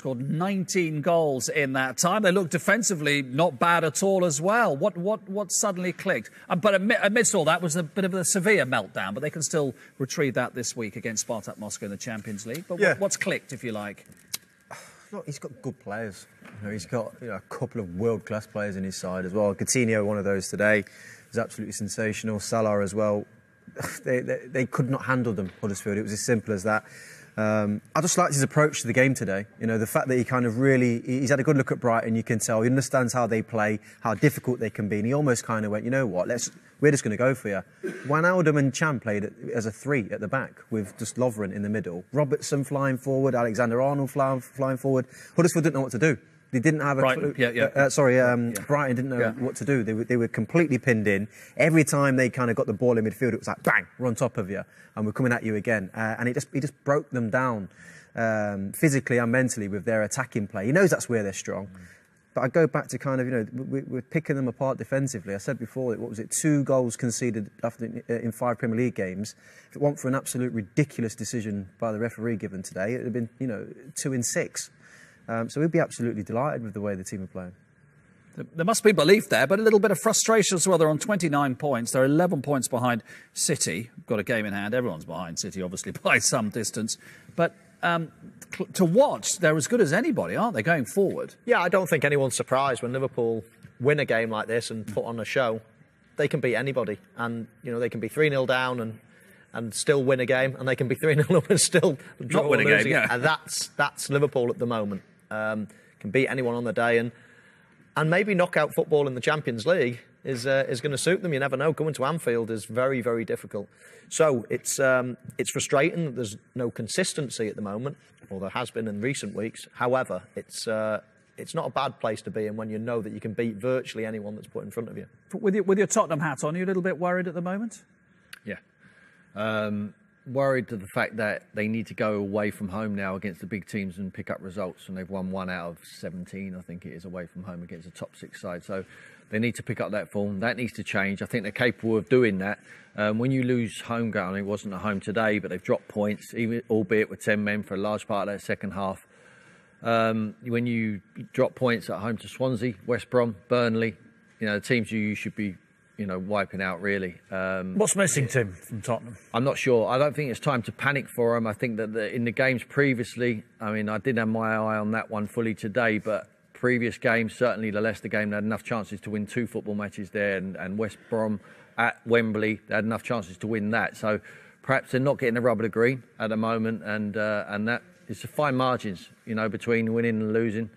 Scored 19 goals in that time. They look defensively not bad at all as well. What suddenly clicked? But amidst all that was a bit of a Sevilla meltdown, but they can still retrieve that this week against Spartak Moscow in the Champions League. But what's clicked, if you like? Look, he's got good players. He's got a couple of world-class players in his side as well. Coutinho, one of those today, was absolutely sensational. Salah as well. They could not handle them, Huddersfield. It was as simple as that. I just liked his approach to the game today. The fact that he kind of he's had a good look at Brighton. You can tell he understands how they play, how difficult they can be, and he almost kind of went, you know what, we're just going to go for you. Wijnaldum and Chan played as a 3 at the back with just Lovren in the middle. Robertson flying forward, Alexander-Arnold flying forward. Huddersfield didn't know what to do. They didn't have a Brighton, Brighton didn't know what to do. They were completely pinned in. Every time they kind of got the ball in midfield, it was like, bang, we're on top of you, and we're coming at you again. And he just broke them down physically and mentally with their attacking play. He knows that's where they're strong. But I go back to kind of, we're picking them apart defensively. I said before, 2 goals conceded in 5 Premier League games. If it weren't for an absolute ridiculous decision by the referee given today, it would have been, 2 in 6. So we'd be absolutely delighted with the way the team are playing. There must be belief there, but a little bit of frustration as well. They're on 29 points. They're 11 points behind City. Got a game in hand. Everyone's behind City, obviously, by some distance. But to watch, they're as good as anybody, aren't they, going forward? Yeah, I don't think anyone's surprised when Liverpool win a game like this and put on a show. They can beat anybody. And, they can be 3-0 down and still win a game. And they can be 3-0 up and still draw not win a game, yeah. And that's Liverpool at the moment. Can beat anyone on the day, and maybe knockout football in the Champions League is going to suit them. You never know. Going to Anfield is very, very difficult. So it's frustrating that there's no consistency at the moment, or there has been in recent weeks. However, it's not a bad place to be in when you know that you can beat virtually anyone that's put in front of you. With your Tottenham hat on, are you a little bit worried at the moment? Yeah. Worried to the fact that they need to go away from home now against the big teams and pick up results, and they've won 1 out of 17, I think it is, away from home against the top 6 side. So they need to pick up that form. That needs to change. I think they're capable of doing that. When you lose home ground, it wasn't at home today, but they've dropped points, even albeit with 10 men for a large part of that second half. When you drop points at home to Swansea, West Brom, Burnley, the teams you should be wiping out, really. What's missing, Tim, from Tottenham? I'm not sure. I don't think it's time to panic for them. I think that in the games previously, I didn't have my eye on that one fully today, but previous games, certainly the Leicester game, they had enough chances to win 2 football matches there, and West Brom at Wembley, they had enough chances to win that. So perhaps they're not getting the rub of the green at the moment, and that is fine margins, between winning and losing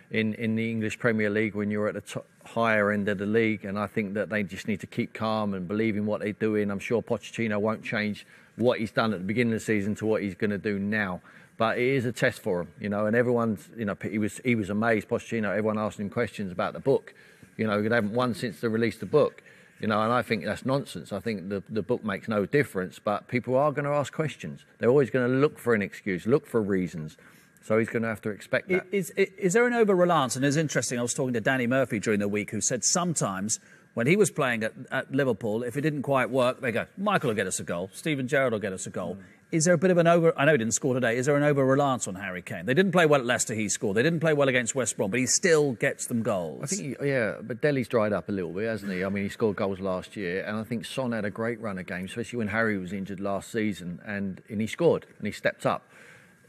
in the English Premier League when you're at the higher end of the league. And I think that they just need to keep calm and believe in what they're doing. I'm sure Pochettino won't change what he's done at the beginning of the season to what he's going to do now. But it is a test for him, and everyone's, he was amazed, Pochettino, everyone asking him questions about the book. They haven't won since they released the book, and I think that's nonsense. I think the book makes no difference, but people are going to ask questions. They're always going to look for an excuse, look for reasons. So he's going to have to expect that. Is there an over-reliance? And it's interesting, I was talking to Danny Murphy during the week, who said sometimes when he was playing at Liverpool, if it didn't quite work, they go, Michael will get us a goal, Steven Gerrard will get us a goal. Is there a bit of an I know he didn't score today, is there an over-reliance on Harry Kane? They didn't play well at Leicester, he scored. They didn't play well against West Brom, but he still gets them goals. I think, but Delhi's dried up a little bit, hasn't he? He scored goals last year, and I think Son had a great run of games, especially when Harry was injured last season, and he scored, and he stepped up.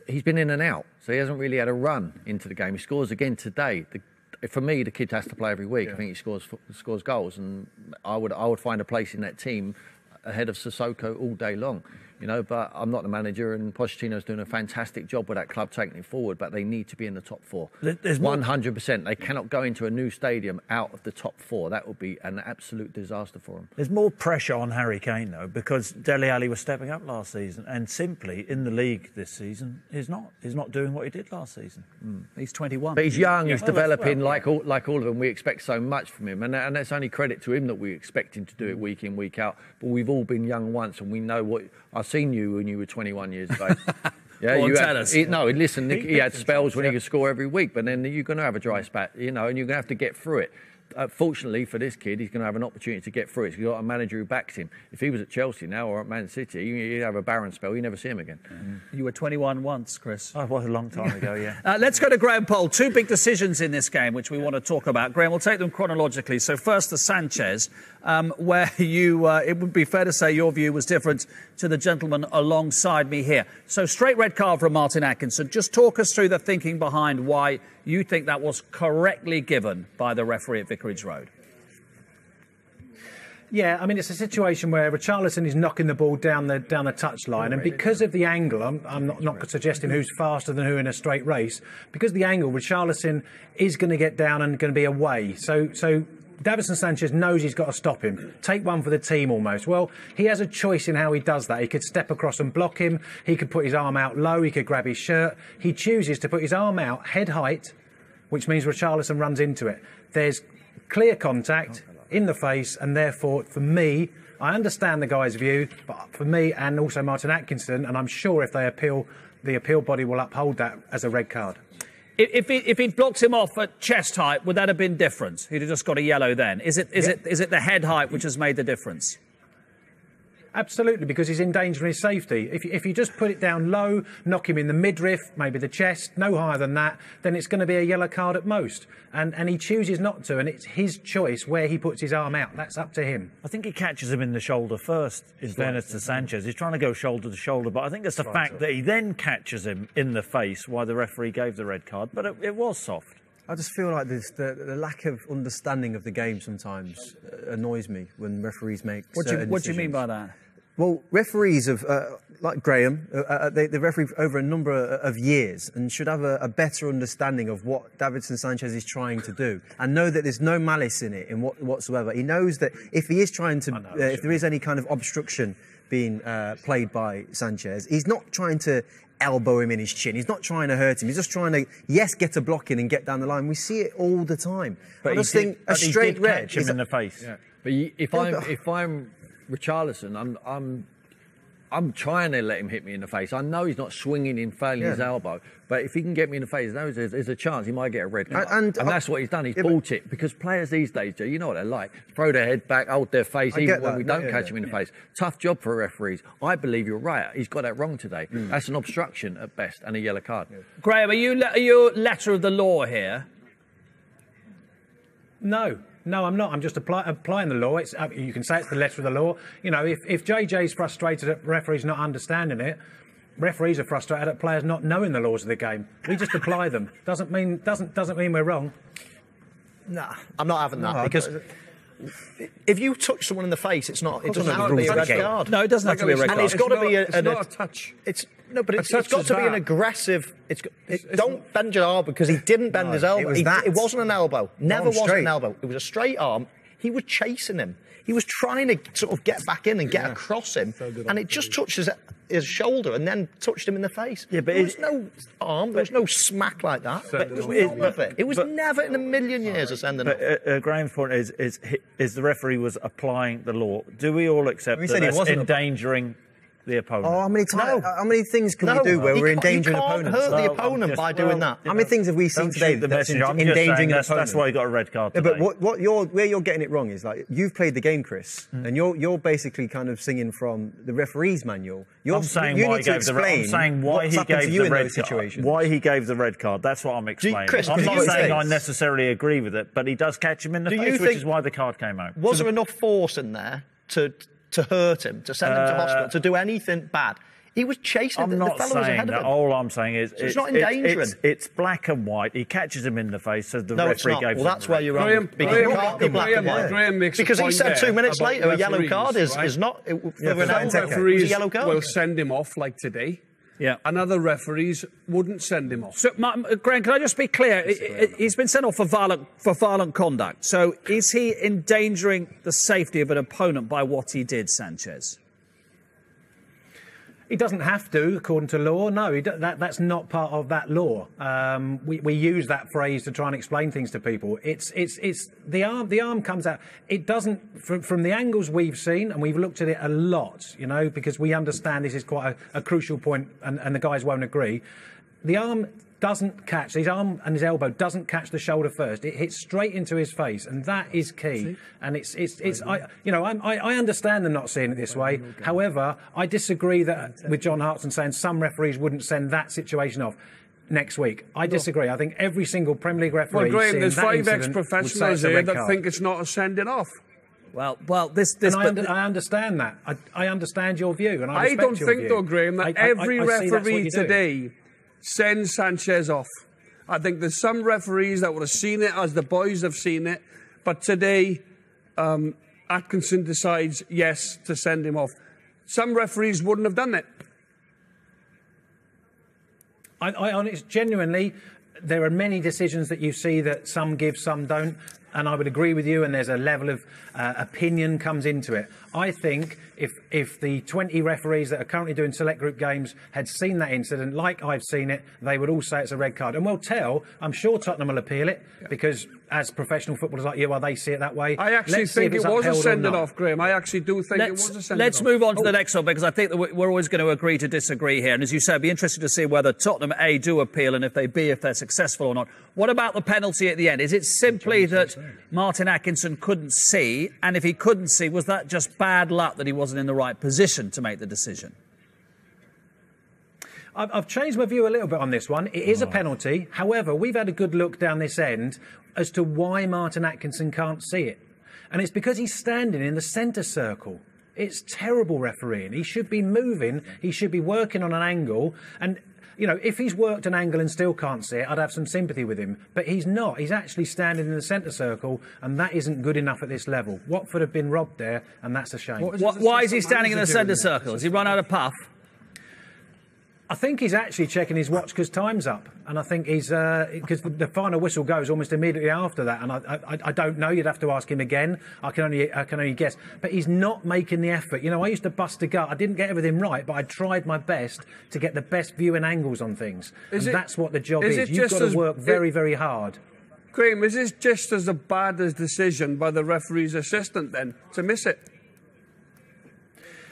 He's been in and out, so he hasn't really had a run into the game. He scores again today. For me, the kid has to play every week. Yeah. I think he scores goals, and I would find a place in that team ahead of Sissoko all day long. But I'm not the manager, and Pochettino's doing a fantastic job with that club taking it forward, but they need to be in the top 4. There's 100%. They cannot go into a new stadium out of the top 4. That would be an absolute disaster for them. There's more pressure on Harry Kane, though, because Dele Alli was stepping up last season, and simply in the league this season, he's not doing what he did last season. He's 21. But he's young, he's developing like all of them. We expect so much from him, and that's only credit to him that we expect him to do it week in, week out. But we've all been young once, and we know what... I've seen you when you were 21 years of age. Yeah, you had, listen, he had spells when he could score every week, but then you're going to have a dry spat, and you're going to have to get through it. fortunately for this kid, he's going to have an opportunity to get through it. He's got a manager who backs him. If he was at Chelsea now or at Man City, he'd have a barren spell. You never see him again. You were 21 once, Chris. Oh, it was a long time ago, yeah. Let's go to Graham Poll. Two big decisions in this game, which we want to talk about. Graham, we'll take them chronologically. So first, the Sanchez, where it would be fair to say your view was different to the gentleman alongside me here. So straight red card from Martin Atkinson. Just talk us through the thinking behind why you think that was correctly given by the referee at Vicarage Road. Yeah, I mean, it's a situation where Richarlison is knocking the ball down the touchline, and because of the angle, I'm not suggesting who's faster than who in a straight race. Because of the angle, Richarlison is going to get down and going to be away. So Davinson Sanchez knows he's got to stop him. Take one for the team almost. Well, he has a choice in how he does that. He could step across and block him. He could put his arm out low. He could grab his shirt. He chooses to put his arm out head height, which means Richarlison runs into it. There's clear contact in the face, and therefore, for me, I understand the guy's view, but for me and also Martin Atkinson, and I'm sure if they appeal, the appeal body will uphold that as a red card. If he'd blocked him off at chest height, would that have been different? He'd have just got a yellow then. Is it the head height which has made the difference? Absolutely, because he's endangering his safety. If you just put it down low, knock him in the midriff, maybe the chest, no higher than that, then it's going to be a yellow card at most. And he chooses not to, and it's his choice where he puts his arm out. That's up to him. I think he catches him in the shoulder first, in fairness to Sanchez. He's trying to go shoulder to shoulder, but I think it's the fact that he then catches him in the face why the referee gave the red card. But it was soft. I just feel like the lack of understanding of the game sometimes annoys me when referees make certain What do you mean decisions. by that? Well, referees have, like Graham, they referee over a number of years and should have a better understanding of what Davinson Sanchez is trying to do and know that there's no malice in it whatsoever. He knows that if he is trying to, if there is any kind of obstruction being played by Sanchez, he's not trying to elbow him in his chin. He's not trying to hurt him. He's just trying to, get a block in and get down the line. We see it all the time. But I just think a straight red catch him in the face. Yeah. But if I'm Richarlison, I'm trying to let him hit me in the face. I know he's not swinging in, failing his elbow, but if he can get me in the face, there's a chance he might get a red card. And that's what he's done. He's bought it, because players these days, Joe, you know what they're like. Throw their head back, hold their face, even when we don't catch him in the face. Tough job for referees. I believe you're right. He's got that wrong today. That's an obstruction at best and a yellow card. Graham, are you letter of the law here? No, I'm not. I'm just applying the law. You can say it's the letter of the law. You know, if JJ's frustrated at referees not understanding it, referees are frustrated at players not knowing the laws of the game. We just apply them. Doesn't mean we're wrong. Nah, I'm not having that, because if you touch someone in the face, it doesn't have to be a red card. No, it doesn't have to be a red card. And it's got to be it's not a touch. It's got to be an aggressive. Don't bend your arm, because he didn't bend his elbow. It wasn't an elbow. Never was an elbow. It was a straight arm. He was chasing him. He was trying to sort of get back in and get across him, and it just touched his shoulder and then touched him in the face. Yeah, but there was no arm. There was no smack like that. It was never in a million years a sending off. Graham's point is the referee was applying the law. Do we all accept that that's endangering the opponent? Oh, how many things can we do where we're endangering opponents? You can't hurt the opponent by doing that. How many things have we seen today that's endangering an opponent? That's why you got a red card today. But where you're getting it wrong is, like, you've played the game, Chris, and you're basically kind of singing from the referee's manual. I'm saying why he gave the red card. That's what I'm explaining. I'm not saying I necessarily agree with it, but he does catch him in the face, which is why the card came out. Was there enough force in there to hurt him, to send him to hospital, to do anything bad? He was chasing him. The fellow was ahead of him. All I'm saying is it's not endangering. It's black and white. He catches him in the face, so the referee gave him. Well, that's where you're wrong. Because it can't be black and white. Graham makes because he said 2 minutes later a yellow card is not. Referees will send him off like today. Yeah. And other referees wouldn't send him off. So, Graham, can I just be clear? He's been sent off for violent conduct. So is he endangering the safety of an opponent by what he did, Sanchez? He doesn't have to, according to law. No, that's not part of that law. We use that phrase to try and explain things to people. It's the arm. The arm comes out. It doesn't. From the angles we've seen, and we've looked at it a lot, you know, because we understand this is quite a crucial point, and the guys won't agree. The arm doesn't catch, his arm and his elbow doesn't catch the shoulder first. It hits straight into his face, and that is key. And I understand them not seeing it this way. However, I disagree with John Hartson saying some referees wouldn't send that situation off next week. I disagree. I think every single Premier League referee. Well, Graham, there's 5 ex-professionals here that think it's not a sending off. Well, this. I understand that. I understand your view, and I don't your think, view. though, Graham, that every referee today sends Sanchez off. I think there's some referees that would have seen it as the boys have seen it, but today Atkinson decides yes to send him off. Some referees wouldn't have done it. Genuinely, there are many decisions that you see that some give, some don't. And I would agree with you, and there's a level of opinion comes into it. I think if the 20 referees that are currently doing select group games had seen that incident, like I've seen it, they would all say it's a red card. And we'll I'm sure Tottenham will appeal it, because as professional footballers like you are, they see it that way. I actually think it was a send-it off, Graham. I actually do think it was a send-it off. Let's move on to the next one, because I think that we're always going to agree to disagree here. And as you say, it'd be interesting to see whether Tottenham, A, do appeal, and if they're successful or not. What about the penalty at the end? Is it simply that Martin Atkinson couldn't see, and if he couldn't see, was that just bad luck that he wasn't in the right position to make the decision? I've changed my view a little bit on this one. It is a penalty. However, we've had a good look down this end as to why Martin Atkinson can't see it. And it's because he's standing in the centre circle. It's terrible refereeing. He should be moving. He should be working on an angle. And, you know, if he's worked an angle and still can't see it, I'd have some sympathy with him. But he's not. He's actually standing in the centre circle, and that isn't good enough at this level. Watford have been robbed there, and that's a shame. Why is he standing in the centre circle? Has he run out of puff? I think he's actually checking his watch because time's up, and I think he's because the final whistle goes almost immediately after that. And I don't know. You'd have to ask him again. I can only guess. But he's not making the effort. You know, I used to bust a gut. I didn't get everything right, but I tried my best to get the best viewing angles on things. That's what the job is. You've got to work very, very hard. Graham, is this just as bad a decision by the referee's assistant then to miss it?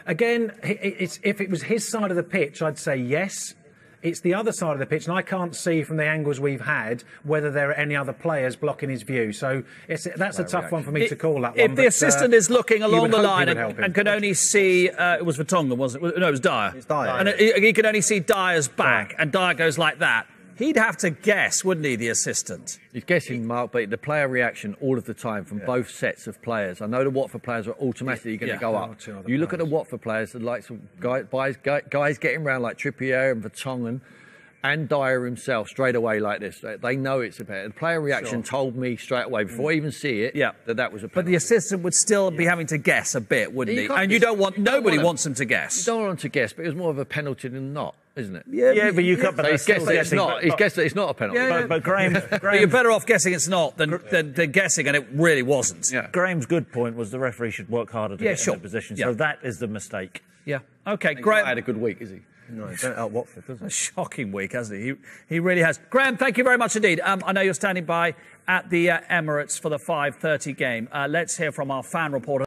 Again, if it was his side of the pitch, I'd say yes. It's the other side of the pitch, and I can't see from the angles we've had whether there are any other players blocking his view. So that's a tough one for me to call that one. If the assistant is looking along the line and can only see, it was Vertonghen, wasn't it? No, it was Dyer. It's Dyer. And he can only see Dyer's back, and Dyer goes like that. He'd have to guess, wouldn't he, the assistant? He's guessing, Mark, but the player reaction all of the time from both sets of players. I know the Watford players are automatically going to go up. You look at the Watford players, the likes of guys getting round like Trippier and Vertonghen and Dyer himself straight away like this. They know it's a penalty. The player reaction told me straight away, before I even see it, that was a penalty. But the assistant would still be having to guess a bit, wouldn't he? And nobody wants him to guess. You don't want him to guess, but it was more of a penalty than not, isn't it? Yeah, but you can't. But he's guessed that it's not. He's guessed that it's not a penalty. But Graham, you're better off guessing it's not than guessing, and it really wasn't. Yeah. Graham's good point was the referee should work harder to get in the position. So that is the mistake. Yeah. Okay, Graham had a good week, is he? No, he don't help Watford, does he? A shocking week, hasn't he? He really has. Graham, thank you very much indeed. I know you're standing by at the Emirates for the 5:30 game. Let's hear from our fan reporter.